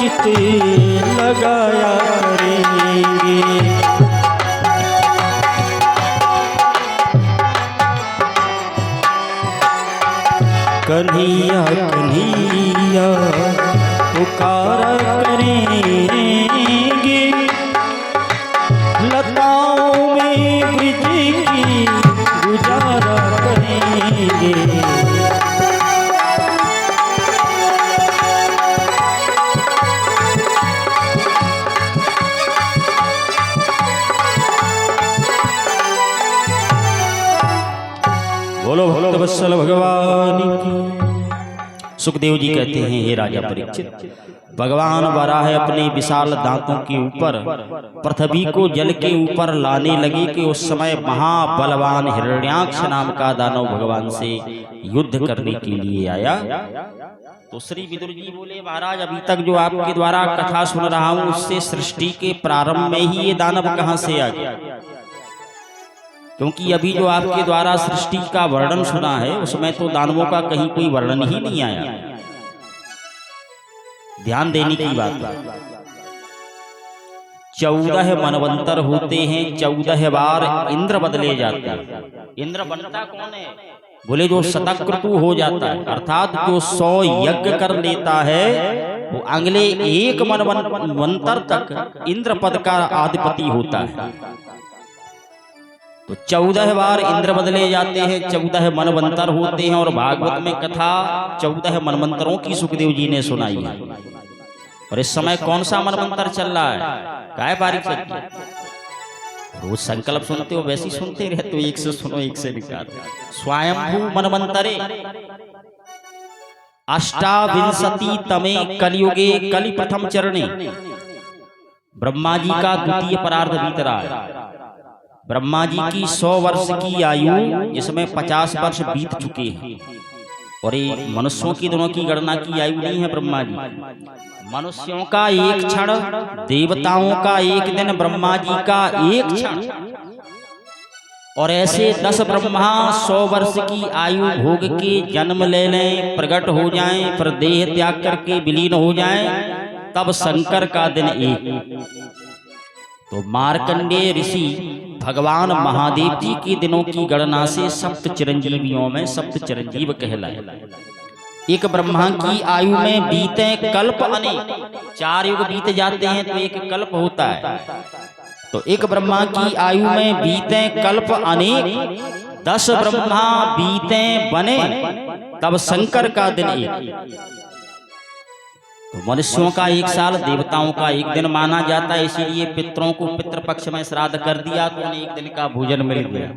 चित लगाया करेंगे। कन्हैया कन्हैया पुकारा करेंगे, लताओं में ब्रिज की गुजारा करेंगे। बोलो भक्त वत्सल भगवान की। सुखदेव जी कहते हैं, हे राजा परीक्षित, भगवान वराह अपने विशाल दांतों के ऊपर पृथ्वी को जल के ऊपर लाने लगे कि उस समय महाबलवान हिरण्याक्ष नाम का दानव भगवान से युद्ध करने के लिए आया। तो श्री विदुर जी बोले, महाराज अभी तक जो आपके द्वारा कथा सुन रहा हूं उससे सृष्टि के प्रारंभ में ही ये दानव कहां से आ गया? क्योंकि अभी जो आपके द्वारा सृष्टि का वर्णन सुना है उसमें तो दानवों का कहीं कोई वर्णन ही नहीं आया। ध्यान देने की बात, 14 मनवंतर होते हैं, 14 बार इंद्र बदले जाते हैं। इंद्र बनता कौन है? बोले जो शतक्रतु हो जाता है, अर्थात जो 100 यज्ञ कर लेता है वो अगले 1 मनवंतर तक इंद्र पद का अधिपति होता है। तो 14 बार इंद्र बदले जाते हैं, 14 मनवंतर होते हैं। और भागवत में कथा 14 मनवंतरों की सुखदेव जी ने सुनाई है। और इस समय कौन सा मनवंतर चल रहा है? क्या है बारीक सत्य? रोज संकल्प सुनते हो वैसे ही सुनते रहते हो, एक से सुनो एक से निकाल। स्वयंभू मनवंतरे अष्टाविंशति तमे कलियुगे कलि प्रथम चरणे। ब्रह्मा जी का द्वितीय परार्ध बीत रहा है। ब्रह्मा जी की 100 वर्ष की आयु, जिसमें 50 वर्ष बीत चुके हैं। और ये मनुष्यों की दोनों की गणना की आयु नहीं है ब्रह्मा जी। मनुष्यों का 1 क्षण, देवताओं का 1 दिन, ब्रह्मा जी का 1 क्षण। और ऐसे 10 ब्रह्मा 100 वर्ष की आयु भोग के जन्म ले लें, प्रकट हो जाएं, फिर देह त्याग करके विलीन हो जाएं, तब शंकर का दिन 1। तो मार्कंडेय ऋषि भगवान महादेव जी के दिनों की गणना से सप्त चिरंजीवियों में सप्त चिरंजीव कहलाए। एक ब्रह्मा की आयु में बीते कल्प अनेक, 4 युग बीत जाते हैं तो 1 कल्प होता है। तो एक ब्रह्मा की आयु में बीते कल्प अनेक, 10 ब्रह्मा बीते बने, तब शंकर का दिन 1। तो मनुष्यों का 1 साल, देवताओं का 1 दिन माना जाता है। इसीलिए पितरों को पितृपक्ष में श्राद्ध कर दिया तो उन्हें 1 दिन का भोजन मिल गया।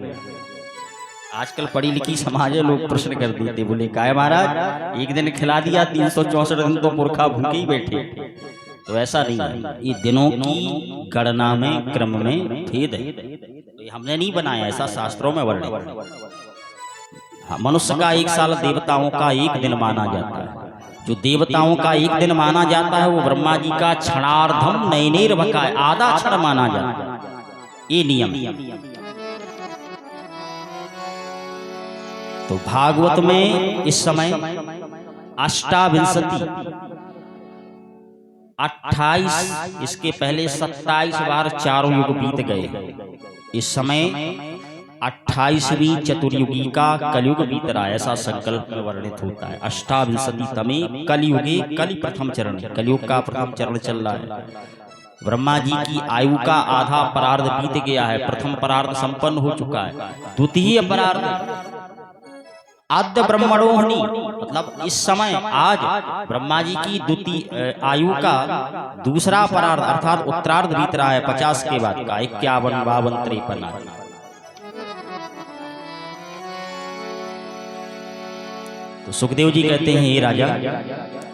आजकल पढ़ी लिखी समाज है, लोग प्रश्न कर देते, बोले काय महाराज 1 दिन खिला दिया, 364 दिन तो पुरखा भूखे ही बैठे। तो ऐसा नहीं है, ये दिनों की गणना में क्रम में भेद है। तो ये हमने नहीं बनाया, ऐसा शास्त्रों में वर्णित। मनुष्य का 1 साल, देवताओं का 1 दिन माना जाता है। जो देवताओं का 1 दिन माना जाता है वो ब्रह्मा जी का क्षणार्धम नयनेर बकाय, आधा क्षण माना जाता है। ये नियम। तो भागवत में इस समय अष्टाविंशति 28, इसके पहले 27 बार 4 युग बीत गए। इस समय 28वीं चतुर्युगी का कलयुग बीत रहा है, ऐसा संकल्प में वर्णित होता है। अष्टाविंशति तमे कलियुगे कलि प्रथम चरण, कलयुग का प्रथम चरण चल रहा है। ब्रह्मा जी की आयु का आधा परार्ध बीत गया है, प्रथम परार्ध संपन्न हो चुका है। द्वितीय परार्ध आद्य ब्रह्मणोहनी, मतलब इस समय आज ब्रह्मा जी की द्वितीय आयु का दूसरा परार्ध अर्थात उत्तरार्ध बीत रहा है 50 के बाद का, 51, 52, 53। तो सुखदेव जी कहते हैं, हे राजा,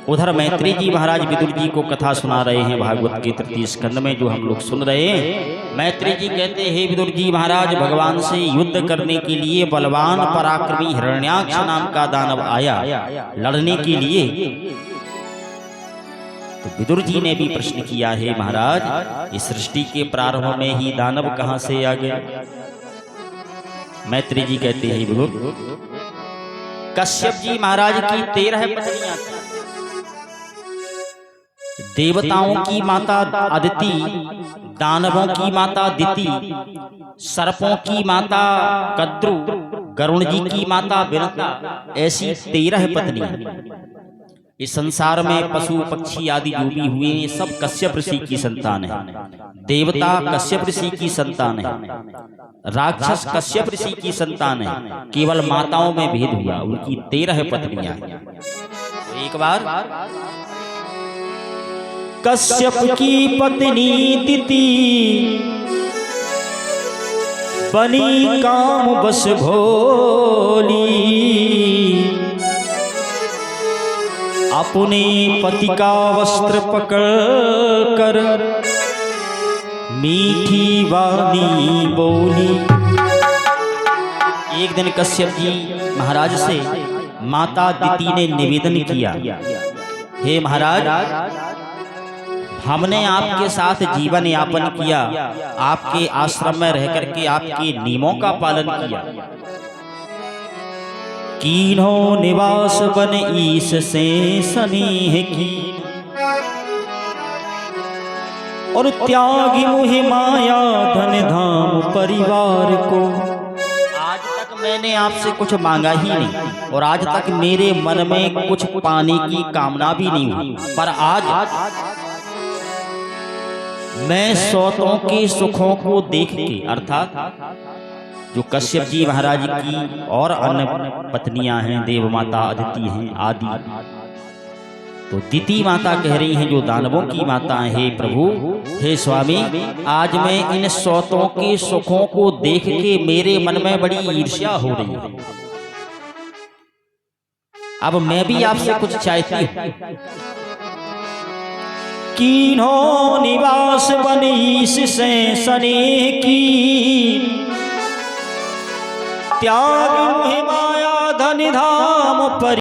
उधर मैत्री जी महाराज विदुर जी को कथा सुना रहे हैं भागवत के 3 स्कंद में, जो हम लोग सुन रहे हैं। मैत्री जी कहते हैं, हे विदुर जी महाराज, भगवान से युद्ध करने के लिए बलवान पराक्रमी हिरण्याक्ष नाम का दानव आया लड़ने के लिए। तो विदुर जी ने भी प्रश्न किया, है महाराज, इस सृष्टि के प्रारंभ में ही दानव कहां से आ गए? मैत्री जी कहते हैं, विदुर, कश्यप जी महाराज की 13 पत्नियां थी। देवताओं की माता अदिति, दानवों की माता दिति, सर्पों की माता कद्रु, गरुण जी की माता विनता, ऐसी 13 पत्नियां। इस संसार में पशु पक्षी आदि जो भी हुए ये सब कश्यप ऋषि की संतान है। देवता कश्यप ऋषि की संतान है, राक्षस कश्यप ऋषि की संतान है। केवल माताओं में भेद हुआ, उनकी 13 पत्नियां हैं। एक बार कश्यप की पत्नी दिति बनी काम बस भोली, अपने पति का वस्त्र पकड़ कर मीठी वाणी बोली। एक दिन कश्यप जी महाराज से माता दिति ने निवेदन किया, हे महाराज, हमने आपके साथ जीवन यापन किया, आपके आश्रम में रह करके आपके नियमों का पालन किया। कीन्हो निवास बन ईश से स्नेह की, और त्यागी मुहि माया धन धाम परिवार को। आज तक मैंने आपसे कुछ मांगा ही नहीं, और आज तक मेरे मन में कुछ पाने की कामना भी नहीं हुई, पर आज मैं सौतों के सुखों को देख के, अर्थात जो कश्यप जी महाराज की और अन्य पत्नियां हैं, देव माता अदिति हैं आदि, तो दिति माता कह रही हैं जो दानवों की माता है, हे प्रभु, हे स्वामी, आज मैं इन सौतों के सुखों को देख के मेरे मन में बड़ी ईर्ष्या हो रही है। अब मैं भी आपसे कुछ चाहती हूं। कीन्हो निवास बन ईश से स्नेह की, त्याग मुहि माया धन धाम पर